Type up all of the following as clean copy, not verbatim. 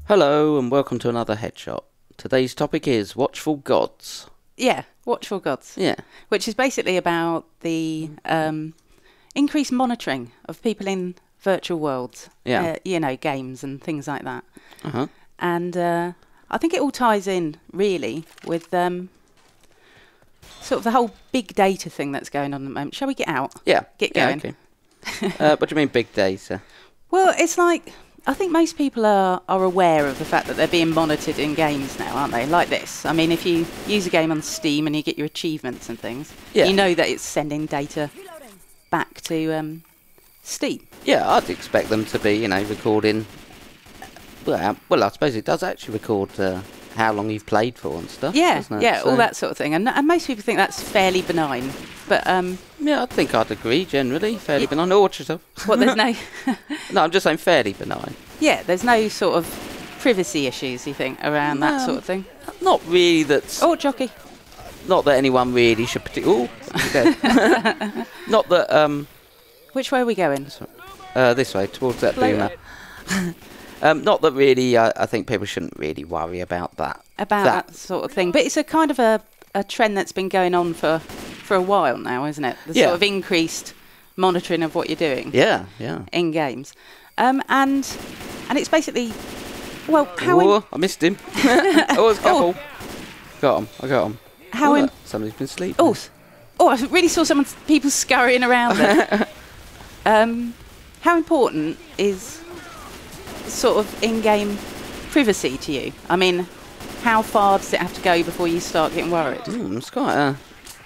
Hello and welcome to another headshot. Today's topic is watchful gods. Yeah, watchful gods. Yeah. Which is basically about the increased monitoring of people in virtual worlds. Yeah. Games and things like that. Uh-huh. And I think it all ties in, really, with sort of the whole big data thing that's going on at the moment. Shall we get out? Yeah. Get going. Okay. What do you mean big data? Well, it's like, I think most people are aware of the fact that they're being monitored in games now, aren't they? Like this. I mean, if you use a game on Steam and you get your achievements and things, you know that it's sending data back to Steam. Yeah, I'd expect them to be, recording. Well, I suppose it does actually record how long you've played for and stuff. Yeah, doesn't it? yeah, So, all that sort of thing. And most people think that's fairly benign. But yeah, I think I'd agree generally. Fairly benign. Or watch yourself. what, there's no... No, I'm just saying fairly benign. Yeah, there's no sort of privacy issues, you think, around that sort of thing? Not really. That's Oh, jockey. not that anyone really should. Oh, not that. Which way are we going? This way, towards that boomer. Not that really, I think people shouldn't really worry about that. About that sort of thing. But it's a kind of a trend that's been going on for a while now, isn't it? The sort of increased monitoring of what you're doing. Yeah. In games. And it's basically, well, how... Oh, I missed him. Oh, it's a couple. I got him. How somebody's been sleeping. Oh, I really saw people scurrying around there. How important is sort of in-game privacy to you? I mean, how far does it have to go before you start getting worried? It's quite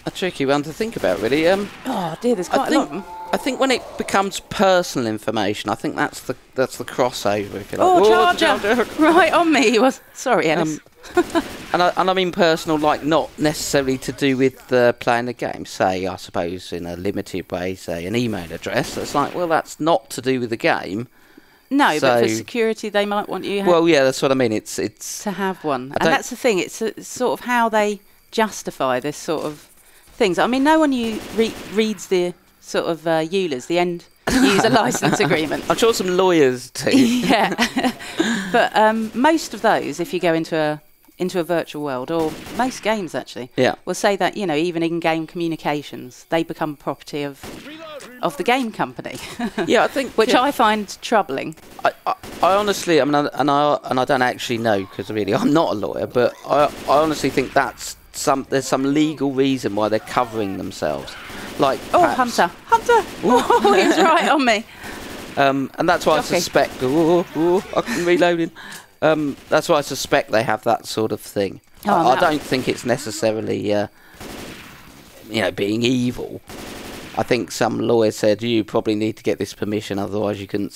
a tricky one to think about, really. Oh dear, there's quite a lot of them. I think when it becomes personal information, I think that's the crossover, if you like. Oh, Charger! Right on me. He was. Sorry, Ellis. And I mean personal, like not necessarily to do with playing the game. Say, I suppose, in a limited way, say an email address. It's like, well, that's not to do with the game. No, but for security, they might want you. Well, yeah, that's what I mean. It's to have one, and that's the thing. It's sort of how they justify this sort of things. I mean, no one reads the sort of EULAs, the end user license agreement. I'm sure some lawyers do. Yeah, but most of those, if you go into a virtual world, or most games actually, will say that even in-game communications, they become property of the game company. Yeah, I think which I find troubling. I honestly, I mean, and I don't actually know because really I'm not a lawyer, but I honestly think there's some legal reason why they're covering themselves. Like Hunter! Oh, he's right on me. And that's why I suspect. I'm reloading. That's why I suspect they have that sort of thing. I don't think it's necessarily, being evil. I think some lawyer said you probably need to get this permission, otherwise you couldn't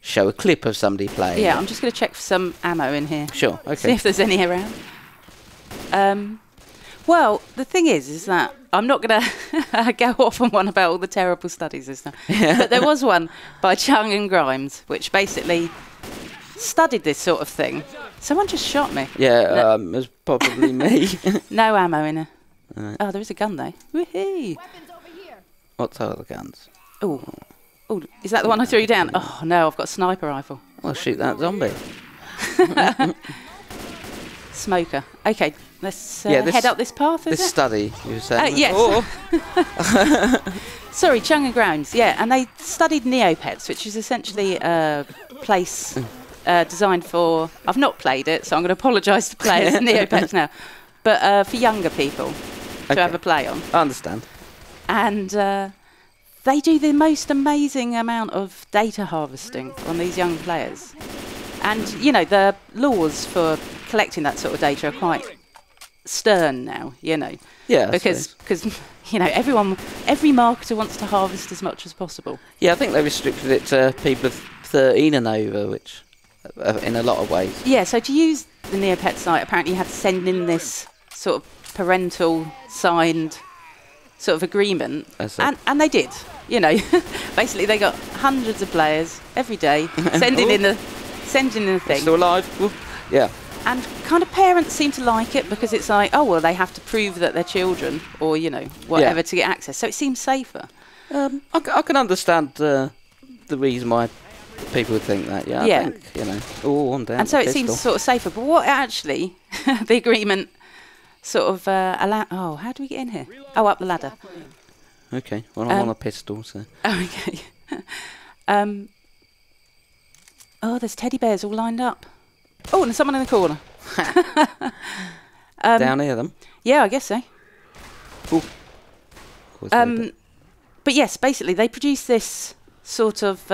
show a clip of somebody playing. Yeah, I'm just going to check for some ammo in here. Sure, okay. See if there's any around. Well, the thing is that I'm not going to go off on one about all the terrible studies and stuff. But there was one by Chung and Grimes, which basically studied this sort of thing. Someone just shot me. Yeah, it was probably me. No ammo in her. Right. Oh, there is a gun though. Woohoo! What other guns? Oh, is that the one I threw down? Oh no, I've got a sniper rifle. Well, shoot that zombie. Smoker. Okay, let's head up this path. This study, you were saying? Yes. Sorry, Chung and Grimes. Yeah, and they studied Neopets, which is essentially a place designed for. I've not played it, so I'm going to apologise to players. Neopets now, but for younger people to have a play on. I understand. And they do the most amazing amount of data harvesting on these young players. And, the laws for collecting that sort of data are quite stern now, Yeah. Because every marketer wants to harvest as much as possible. Yeah, I think they restricted it to people of 13 and over, which, in a lot of ways. Yeah, so to use the Neopet site, apparently you had to send in this sort of parental signed sort of agreement, and they did. Basically they got hundreds of players every day sending in the thing. Still alive? Ooh. Yeah. And kind of parents seem to like it because it's like, oh well, they have to prove that they're children or whatever to get access. So it seems safer. I can understand the reason why People would think that, yeah. Yeah. I think, you know, oh, I'm down. And so it pistol. seems sort of safer. But what actually the agreement sort of allow? Oh, how do we get in here? Oh, up the ladder. Okay. Well, I'm on a pistol, so. Oh, okay. Oh, there's teddy bears all lined up. Oh, and there's someone in the corner. Down here, them. Yeah, I guess so. Ooh. But yes, basically they produce this sort of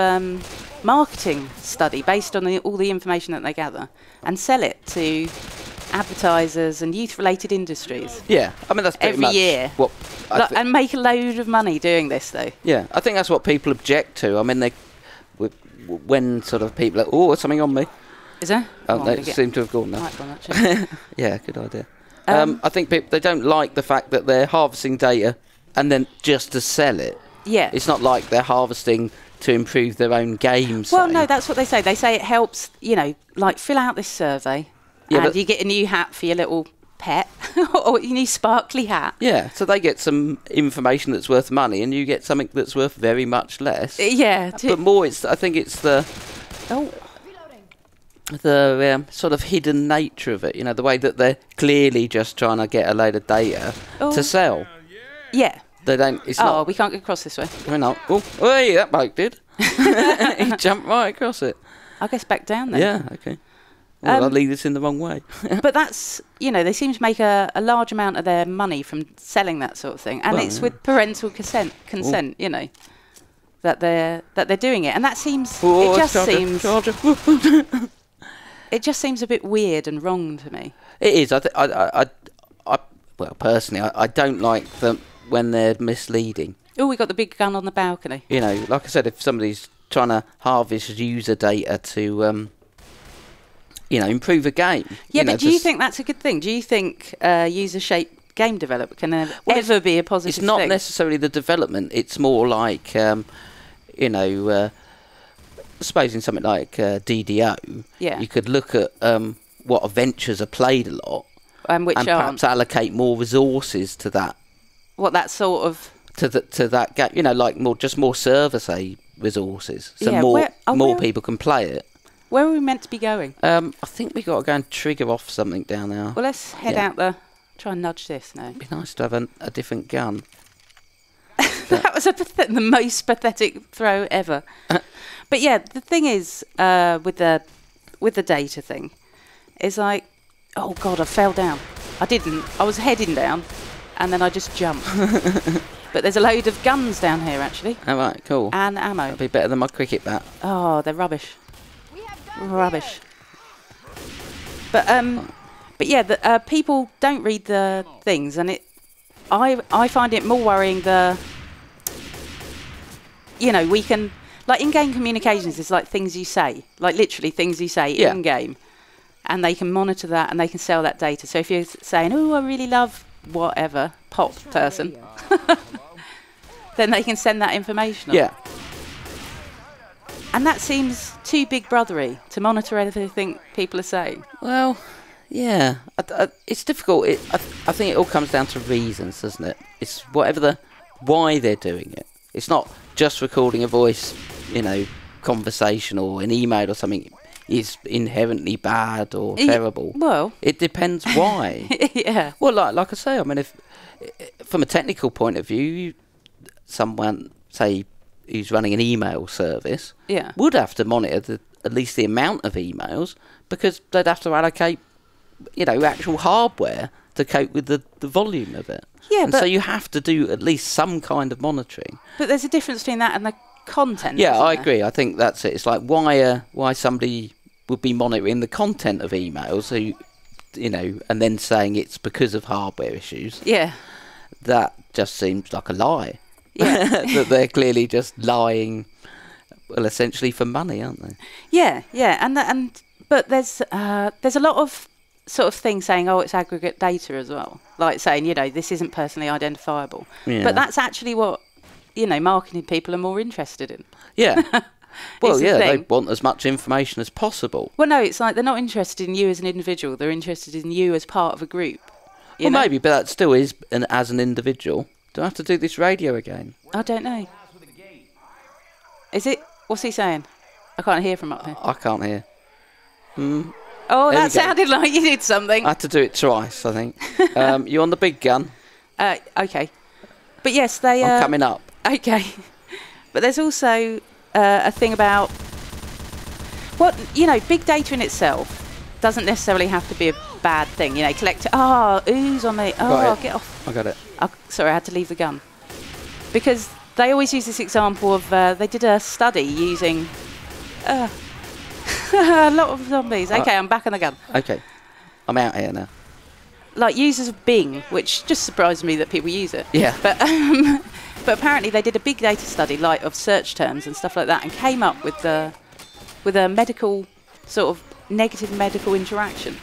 marketing study based on all the information that they gather and sell it to advertisers and youth-related industries. Yeah, I mean that's pretty every much year. What and make a load of money doing this, though. Yeah, I think that's what people object to. I mean, when sort of people are, oh, there's something on me. Is there? Oh, they seem to have gone now. Might gone, actually. Yeah, good idea. I think they don't like the fact that they're harvesting data and then just to sell it. Yeah. It's not like they're harvesting to improve their own games. Well, no, that's what they say. They say it helps, you know, like fill out this survey and you get a new hat for your little pet or your new sparkly hat. Yeah, so they get some information that's worth money and you get something that's worth very much less. Yeah. But more, I think it's the sort of hidden nature of it, you know, the way that they're clearly just trying to get a load of data to sell. Yeah. They don't. It's not. We can't get across this way. We're not. Oh, hey, that bloke did. He jumped right across it. I guess back down then. Yeah. Okay. Well, I'll lead this in the wrong way. But that's, you know, they seem to make a large amount of their money from selling that sort of thing, and it's with parental consent, you know, that they're doing it, and that seems it just seems a bit weird and wrong to me. It is. Well, personally, I don't like them when they're misleading. Oh, we got the big gun on the balcony. You know, like I said, if somebody's trying to harvest user data to, you know, improve a game. Yeah, but do you think that's a good thing? Do you think user-shaped game development can ever be a positive thing? It's not necessarily the development. It's more like, you know, supposing something like DDO, you could look at what adventures are played a lot and perhaps allocate more resources to that. What that sort of to that game, you know, like more server resources, so more people can play it. Where are we meant to be going? I think we got to go and trigger off something down there. Well, let's head out there. Try and nudge this now. It'd be nice to have a different gun. That was the most pathetic throw ever. But yeah, the thing is, with the data thing, is like, oh God, I fell down. I didn't. I was heading down, and then I just jumped. But there's a load of guns down here, actually. All right, cool. And ammo. That'd be better than my cricket bat. Oh, they're rubbish. Rubbish. But yeah, people don't read the things, and I find it more worrying. You know, we can, like, in-game communications is like things you say, like literally things you say in-game, and they can monitor that and they can sell that data. So if you're saying, oh, I really love whatever pop person, then they can send that information on. Yeah. And that seems too big brothery to monitor everything people are saying. Well, yeah, it's difficult. I think it all comes down to reasons, doesn't it? It's why they're doing it. It's not just recording a voice, you know, conversation or an email or something is inherently bad or terrible. Well, it depends why. Yeah. Well, like I say, I mean, if from a technical point of view, someone say who's running an email service would have to monitor at least the amount of emails, because they'd have to allocate, you know, actual hardware to cope with the volume of it. Yeah, and so you have to do at least some kind of monitoring. But there's a difference between that and the content. Yeah, I agree. I think that's it. It's like why somebody would be monitoring the content of emails, who, you know, and then saying it's because of hardware issues. Yeah. That just seems like a lie. Yeah. That they're clearly just lying, well, essentially for money, aren't they? Yeah, yeah, but there's a lot of sort of things saying, oh, it's aggregate data as well, like saying, you know, this isn't personally identifiable. Yeah. But that's actually what, you know, marketing people are more interested in. Yeah. Well, yeah, they want as much information as possible. Well, no, it's like they're not interested in you as an individual; they're interested in you as part of a group. Well, maybe, but that still is as an individual. Do I have to do this radio again? I don't know. Is it? What's he saying? I can't hear from up here. I can't hear. Oh, there that sounded like you did something. I had to do it twice, I think. You on the big gun? Okay. But yes, they... I'm coming up. Okay. But there's also a thing about... big data in itself doesn't necessarily have to be a bad thing. Collect... ooze on me. Oh, get off. I got it. Sorry, I had to leave the gun. Because they always use this example of... they did a study using... a lot of zombies. Okay, I'm back on the gun. Okay. I'm out here now. Like users of Bing, which just surprised me that people use it. Yeah. But apparently they did a big data study of search terms and stuff like that, and came up with a medical sort of negative medical interaction,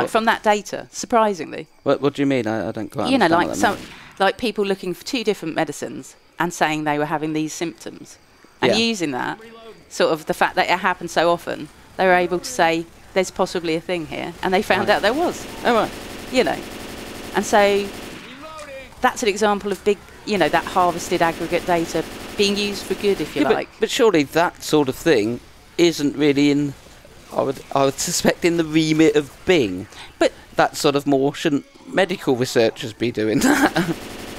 from that data. Surprisingly. What do you mean? I don't quite understand. Like people looking for 2 different medicines and saying they were having these symptoms, and using that sort of the fact that it happened so often, they were able to say there's possibly a thing here, and they found out there was. Oh right. And so that's an example of big, that harvested aggregate data being used for good, if you like. But surely that sort of thing isn't really in, I would suspect, in the remit of Bing. But that sort of more, shouldn't medical researchers be doing that?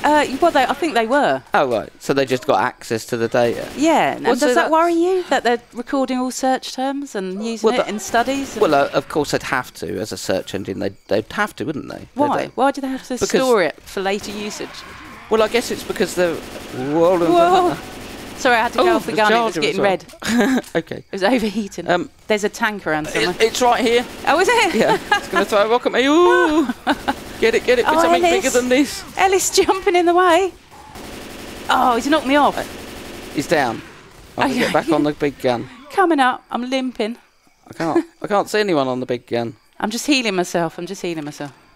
I think they were. Oh, right. So they just got access to the data. Yeah. And does that worry you, that they're recording all search terms and using it in studies? Well, of course they'd have to. As a search engine, they'd have to, wouldn't they? Why? Why do they have to store it for later usage? Well, I guess it's because they're... Whoa. Sorry, I had to go off the gun. It was getting red. Okay. It was overheating. There's a tank around somewhere. It's right here. Oh, is it? Yeah. It's going to throw a rock at me. Ooh. Get it. It's something bigger than this. Ellis jumping in the way. Oh, he's knocked me off. He's down. I can get back on the big gun. Coming up. I'm limping. I can't see anyone on the big gun. I'm just healing myself.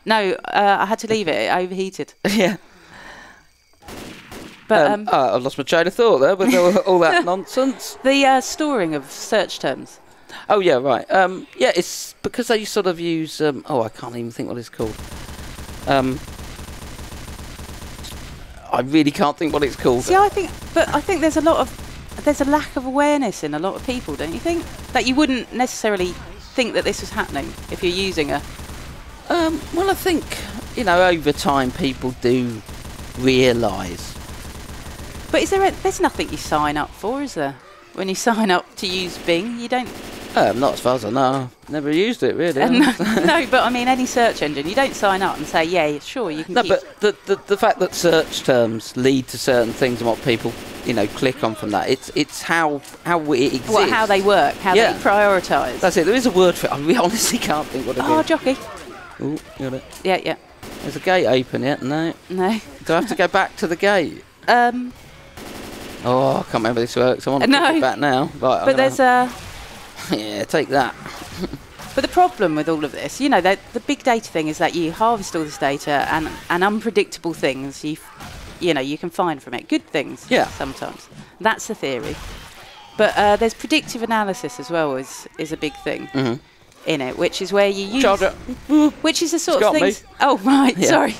No, I had to leave it. It overheated. Yeah. But I lost my train of thought there with all that nonsense. The storing of search terms. Oh, yeah, right. It's because they sort of use... I can't even think what it's called. I really can't think what it's called. See, I think there's a lack of awareness in a lot of people, don't you think? That you wouldn't necessarily think that this was happening if you're using a... Well, I think, over time people do realise. But there's nothing you sign up for, is there? When you sign up to use Bing, you don't... Not as far as I know. Never used it, really. No, but I mean, any search engine, you don't sign up and say, yeah, sure, you can keep... But the fact that search terms lead to certain things and what people, click on from that, it's how it exists. What, how they work, how they prioritise. That's it. There is a word for it. I honestly can't think what it is. Oh, jockey. Oh, got it. Yeah. There's a gate open yet? No. Do I have to go back to the gate? Oh, I can't remember this works. I want to put it back now. Right, but there's a... Yeah, take that. But the problem with all of this, the big data thing is that you harvest all this data and unpredictable things you can find from it. Good things, sometimes. That's the theory. But there's predictive analysis as well is a big thing in it, which is where you use... Which is the sort of thing... Oh, right, sorry.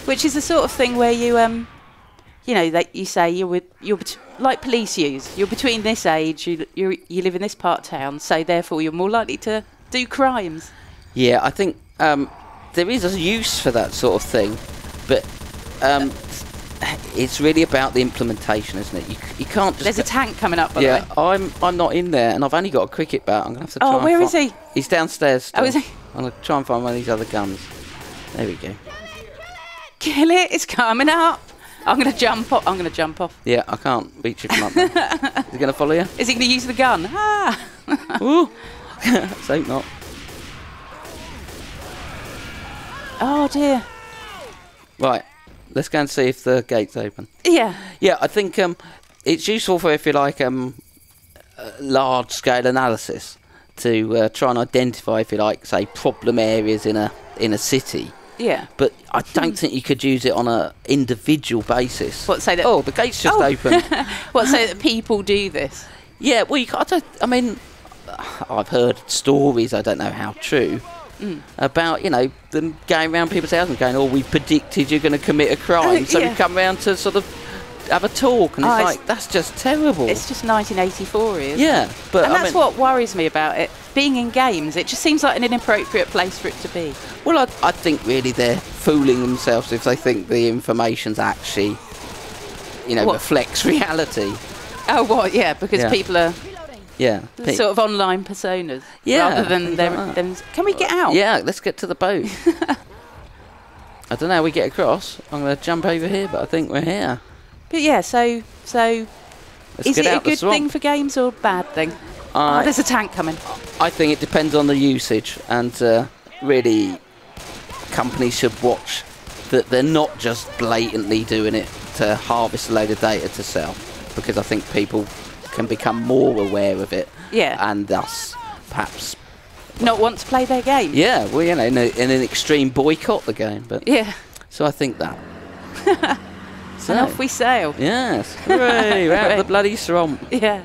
Which is the sort of thing where you... that you say you're like police use. You're between this age. You live in this part of town, so therefore you're more likely to do crimes. Yeah, I think there is a use for that sort of thing, but it's really about the implementation, isn't it? You can't just... There's a tank coming up, by the way. I'm not in there, and I've only got a cricket bat. I'm going to have to try and where is he? He's downstairs still. Oh, is he? I'm going to try and find one of these other guns. There we go. Kill it, it's coming up. I'm going to jump off. Yeah, I can't reach it from up there. Is he going to follow you? Is he going to use the gun? Ooh. Let's hope not. Oh, dear. Right. Let's go and see if the gate's open. Yeah. Yeah, I think it's useful for, if you like, large-scale analysis to try and identify, if you like, say, problem areas in a city. Yeah. But I don't think you could use it on an individual basis. What, say that... Oh, the gate's just open. What, say that people do this? Yeah, well, I've heard stories, I don't know how true, about, them going around people's houses and going, we predicted you're going to commit a crime, so we come round to sort of have a talk, and it's like, that's just terrible. It's just 1984, isn't it? Yeah, but and that's what worries me about it. Being in games, it just seems like an inappropriate place for it to be. Well, I think really they're fooling themselves if they think the information's actually, reflects reality. Oh, what? Yeah, because people are... Yeah. Sort of online personas. Yeah. Rather than them. Can we get out? Yeah, let's get to the boat. I don't know how we get across. I'm going to jump over here, but I think we're here. But yeah, so is it a good thing for games or a bad thing? There's a tank coming. I think it depends on the usage, and really companies should watch that they're not just blatantly doing it to harvest a load of data to sell, because I think people can become more aware of it, and thus perhaps not want to play their game. Yeah, well, in an extreme boycott the game, but so I think that. And off we sail. Yes, hooray! We're out of the bloody swamp. Yeah.